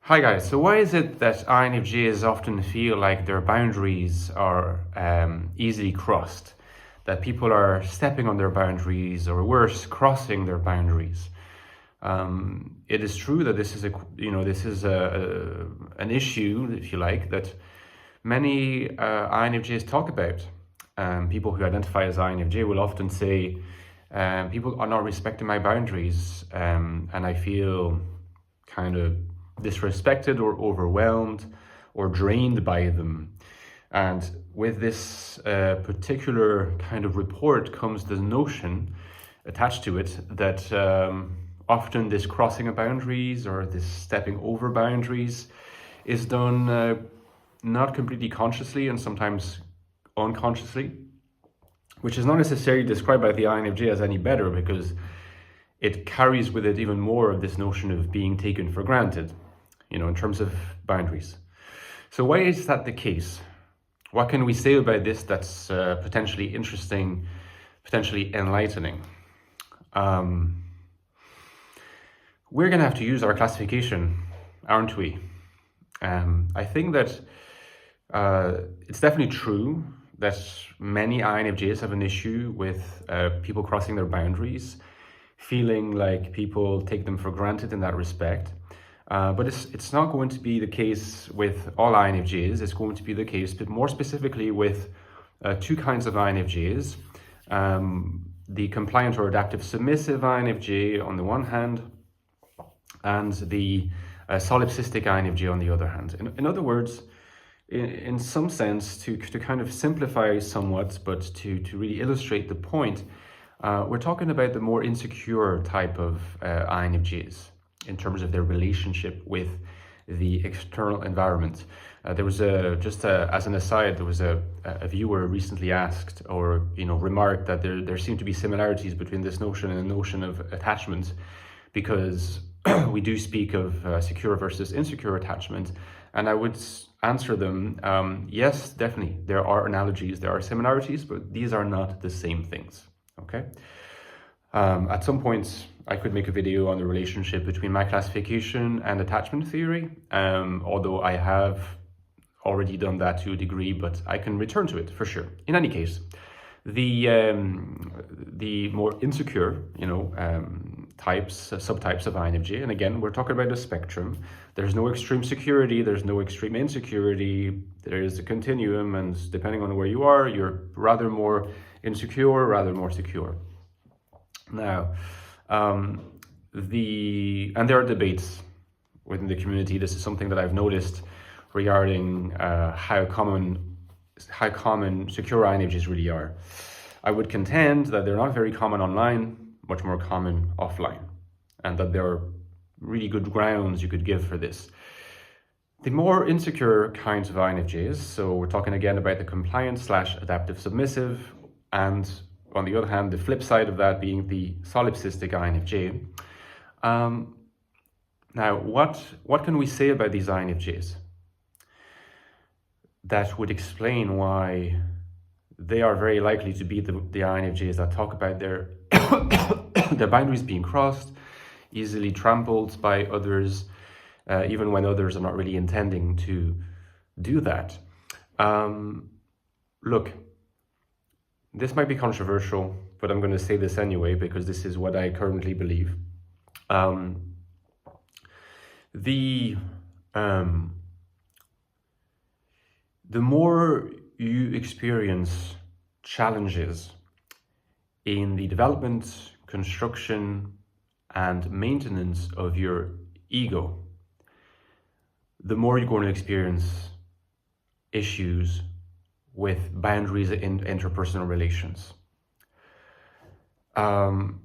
Hi guys, so why is it that INFJs often feel like their boundaries are easily crossed? That people are stepping on their boundaries or worse, crossing their boundaries? It is true that an issue, if you like, that many INFJs talk about. People who identify as INFJ will often say, people are not respecting my boundaries, and I feel kind of disrespected or overwhelmed or drained by them. And with this particular kind of report comes the notion attached to it that often this crossing of boundaries or this stepping over boundaries is done not completely consciously and sometimes unconsciously, which is not necessarily described by the INFJ as any better because it carries with it even more of this notion of being taken for granted, in terms of boundaries. So why is that the case? What can we say about this that's potentially interesting, potentially enlightening? We're going to have to use our classification, aren't we? I think that it's definitely true that many INFJs have an issue with people crossing their boundaries, feeling like people take them for granted in that respect. But it's not going to be the case with all INFJs. It's going to be the case, but more specifically with two kinds of INFJs. The compliant or adaptive submissive INFJ on the one hand, and the solipsistic INFJ on the other hand. In other words, in some sense, to kind of simplify somewhat, but to really illustrate the point, we're talking about the more insecure type of INFJs in terms of their relationship with the external environment. There was as an aside, there was a viewer recently asked or remarked that there seem to be similarities between this notion and the notion of attachment, because we do speak of secure versus insecure attachment, and I would answer them, yes, definitely, there are analogies, there are similarities, but these are not the same things, okay? At some point, I could make a video on the relationship between my classification and attachment theory, although I have already done that to a degree, but I can return to it for sure. In any case, the more insecure, subtypes of INFJ, and again, we're talking about a spectrum. There's no extreme security, there's no extreme insecurity, there is a continuum, and depending on where you are, you're rather more insecure, rather more secure. Now, there are debates within the community. This is something that I've noticed regarding how common secure INFJs really are. I would contend that they're not very common online, much more common offline, and that there are really good grounds you could give for this. The more insecure kinds of INFJs, so we're talking again about the compliant/adaptive submissive, and on the other hand, the flip side of that being the solipsistic INFJ. Now, what can we say about these INFJs that would explain why they are very likely to be the INFJs that talk about their their boundaries being crossed, easily trampled by others, even when others are not really intending to do that? Look, this might be controversial, but I'm going to say this anyway because this is what I currently believe. The more you experience challenges in the development, construction, and maintenance of your ego, the more you're going to experience issues with boundaries in interpersonal relations. And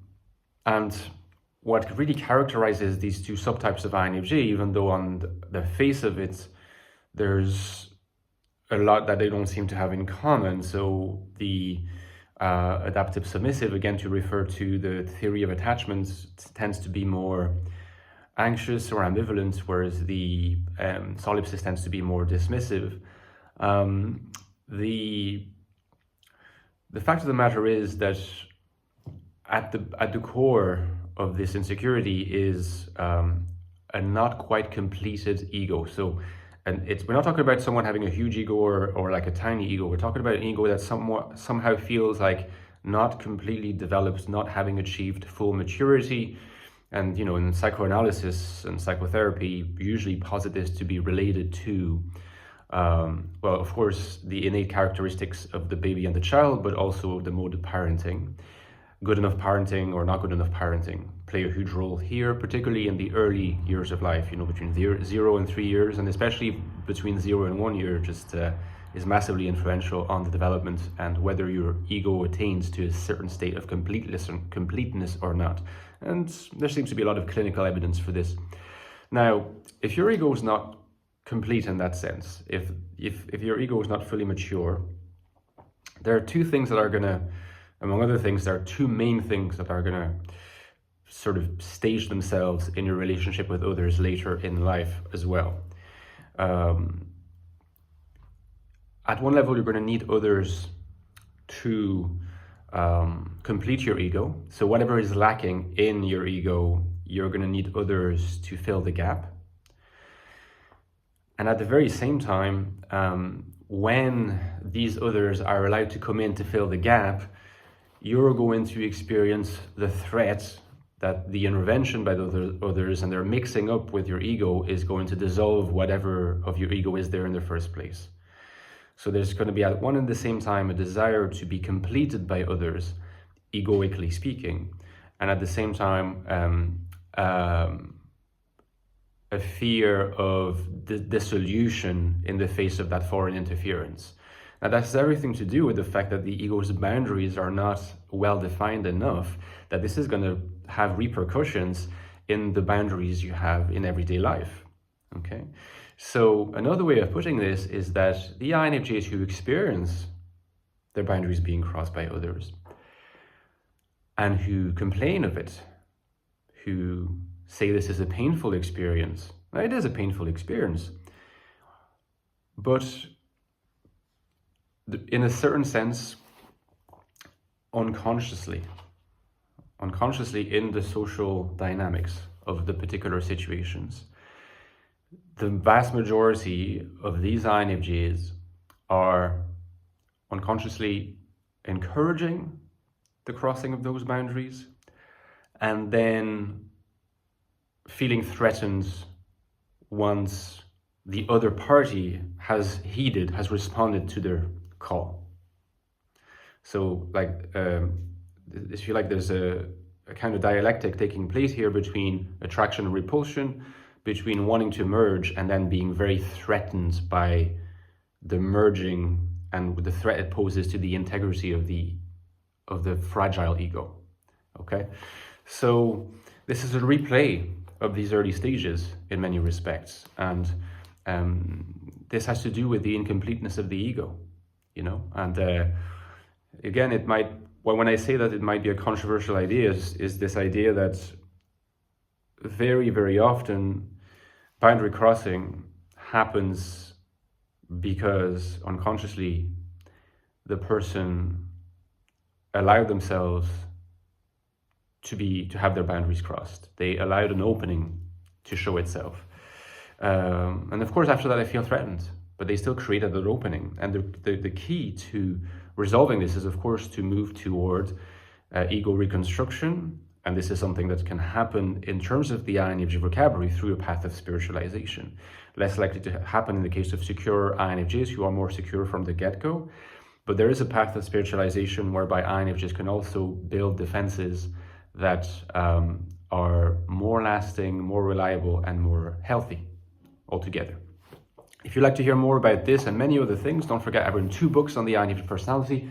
what really characterizes these two subtypes of INFJ, even though on the face of it, there's a lot that they don't seem to have in common. So the adaptive submissive, again, to refer to the theory of attachments, tends to be more anxious or ambivalent, whereas the solipsist tends to be more dismissive. The fact of the matter is that at the core of this insecurity is a not quite completed ego. So, and we're not talking about someone having a huge ego or like a tiny ego. We're talking about an ego that somehow feels like not completely developed, not having achieved full maturity. And, you know, in psychoanalysis and psychotherapy, usually posit this to be related to, well, of course, the innate characteristics of the baby and the child, but also the mode of parenting. Good enough parenting or not good enough parenting play a huge role here, particularly in the early years of life, you know, between 0 and 3 years, and especially between 0 and 1 year, just is massively influential on the development and whether your ego attains to a certain state of completeness or not. And there seems to be a lot of clinical evidence for this. Now, if your ego is not complete in that sense, if your ego is not fully mature, there are two things that are going to, among other things, there are two main things that are going to sort of stage themselves in your relationship with others later in life as well. At one level, you're going to need others to complete your ego. So whatever is lacking in your ego, you're going to need others to fill the gap. And at the very same time, when these others are allowed to come in to fill the gap, you're going to experience the threat that the intervention by the others and their mixing up with your ego is going to dissolve whatever of your ego is there in the first place. So there's going to be at one and the same time a desire to be completed by others, egoically speaking, and at the same time a fear of dissolution in the face of that foreign interference. Now that has everything to do with the fact that the ego's boundaries are not well defined enough that this is going to have repercussions in the boundaries you have in everyday life. Okay, so another way of putting this is that the INFJs who experience their boundaries being crossed by others and who complain of it, who say this is a painful experience. Now, it is a painful experience, but in a certain sense, unconsciously in the social dynamics of the particular situations, the vast majority of these INFJs are unconsciously encouraging the crossing of those boundaries and then feeling threatened once the other party has responded to their call. So like, I feel like there's a kind of dialectic taking place here between attraction and repulsion, between wanting to merge and then being very threatened by the merging and the threat it poses to the integrity of the fragile ego. Okay, so this is a replay of these early stages in many respects, and this has to do with the incompleteness of the ego, you know. And again, it might, well, when I say that it might be a controversial idea, is this idea that very, very often boundary crossing happens because unconsciously the person allowed themselves to have their boundaries crossed. They allowed an opening to show itself. And of course, after that, I feel threatened, but they still created that opening. And the key to resolving this is, of course, to move toward ego reconstruction. And this is something that can happen in terms of the INFJ vocabulary through a path of spiritualization. Less likely to happen in the case of secure INFJs who are more secure from the get-go. But there is a path of spiritualization whereby INFJs can also build defenses that are more lasting, more reliable, and more healthy altogether. If you'd like to hear more about this and many other things, don't forget I've written 2 books on the INFJ personality.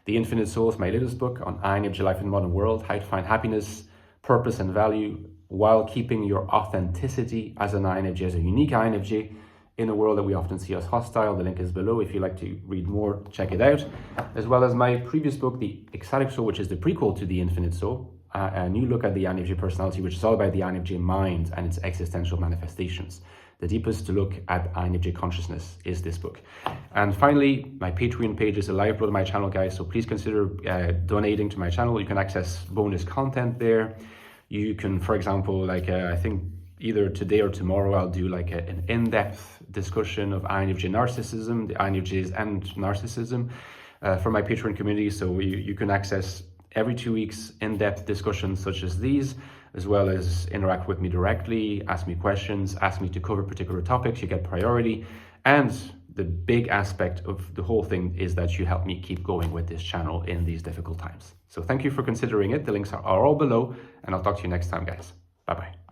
The Infinite Soul is my latest book on INFJ life in the modern world, how to find happiness, purpose, and value while keeping your authenticity as an INFJ, as a unique INFJ in a world that we often see as hostile. The link is below. If you'd like to read more, check it out. As well as my previous book, The Ecstatic Soul, which is the prequel to The Infinite Soul, a new look at the INFJ personality, which is all about the INFJ mind and its existential manifestations. The deepest look at INFJ consciousness is this book. And finally, my Patreon page is a lifeblood of my channel, guys, so please consider donating to my channel. You can access bonus content there. You can, for example, like I think either today or tomorrow, I'll do like an in-depth discussion of INFJ narcissism, the INFJs and narcissism for my Patreon community. So you can access every 2 weeks in-depth discussions such as these, as well as interact with me directly, ask me questions, ask me to cover particular topics. You get priority. And the big aspect of the whole thing is that you help me keep going with this channel in these difficult times. So thank you for considering it. The links are all below, and I'll talk to you next time, guys. Bye-bye.